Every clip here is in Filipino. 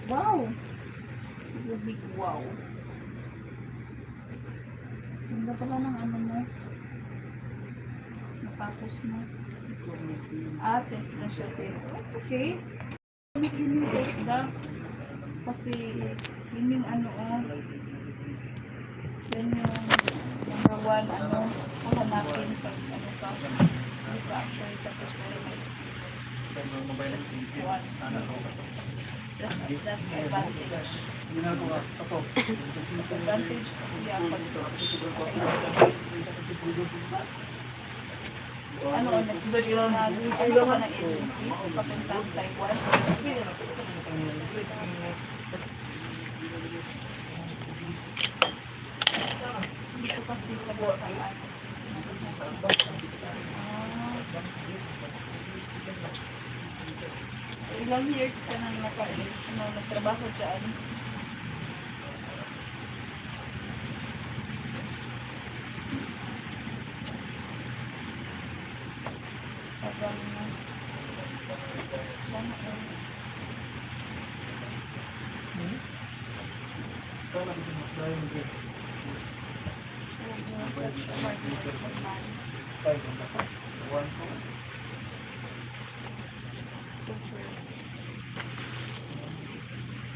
Wow! It's a big wow. Ganda pala ng ano mo. Natapos mo. Test na siya. It's okay. Yun yung test na. Kasi, yun yung ano yan yung number one, hahanapin sa ano ka. Hindi ka actually tapos mo rin one. That's advantage. Advantage siya pag ano ka ng agency papunta sa Taiwan. Dito kasi sa Bataan. Ilang years ka nang nagtrabaho dyan?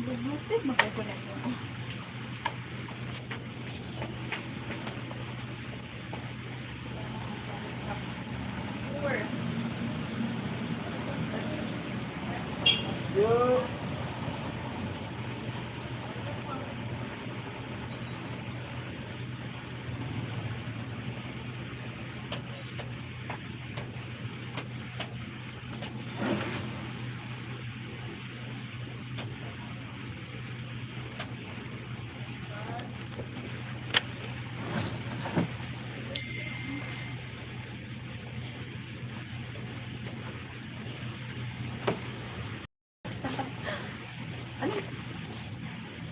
Bluetooth mag-connect mo. Sure. Yo.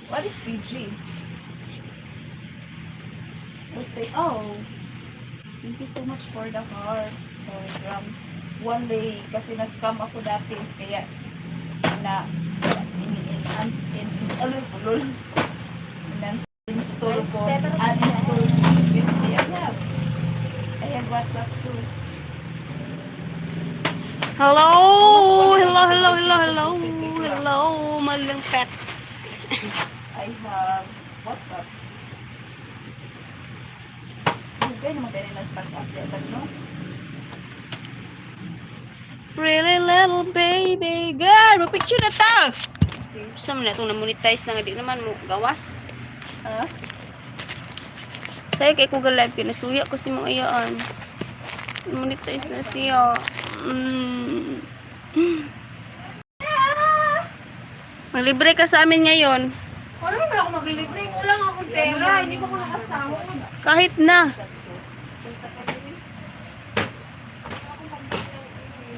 What is PG? Okay. Oh, thank you so much for the heart. One day, kasi na-scam ako dati. Kaya, install ko. Uninstall 50. I have WhatsApp too. Hello, malang peps. I have WhatsApp. Okay naman din na start up yan, no? Really little baby girl, picture na ta. Okay. Saan mo na itong na-monetize na nga di naman mo gawas. Ha? Sa'yo kay Kuga Live, pinasuya ko si mong ayaan. Monetize na siya. Maglibre ka sa amin ngayon. Wala naman ako maglilibre. Wala nga akong pera. Hindi ko nakasawa. Kahit na.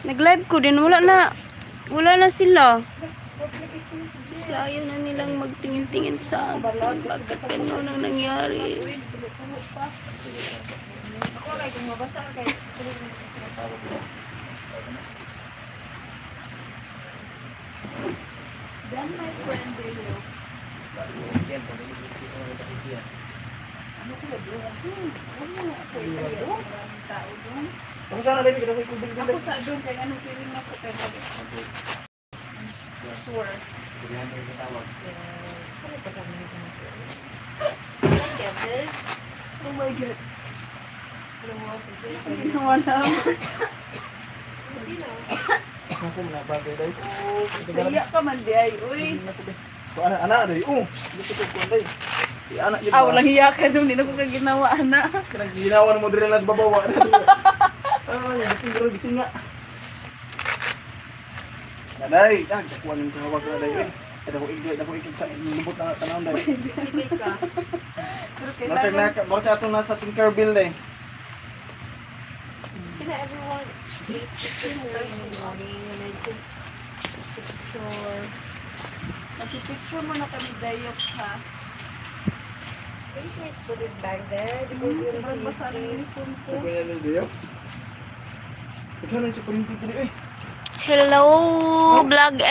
Nag-live ko din. Wala na sila. Kaya ayaw na nilang magtingin-tingin sa akin. Bakit ganun ang nangyari? Ako kay kung mabasa kay Then my friend Delio. Ano ko doon? Ano ako doon? Tao doon. Ako sana dahil kita ko ikubig Ako sa doon, kaya anong feeling na ko pero sure. Oh my God. Ginawa na. Ako muna bagay dahil. Saya ka man di ay. Uy. Anak dahil. Gusto ko kuwan dahil. Anak yun. Walang hiya ka doon. Hindi na ko kaginawa, anak. Kanang ginawa mo diri lang sa babawa. Bitin nga. Nanay, kuwan yung kahawag na dahil. Ako igit sa lubot na tanawang dahil. sibig ka. Pero kailangan. Bakit atong nasa Tinkerbell dahil. Kina everyone eats in the morning when I took picture. Mag-picture mo na kami dayok ha. Can you please put it back there? Because you're Sobrang basa ng really uniform ko. Sabi na lang dahil. Ikaw na sa palinti dali eh. Hello, vlog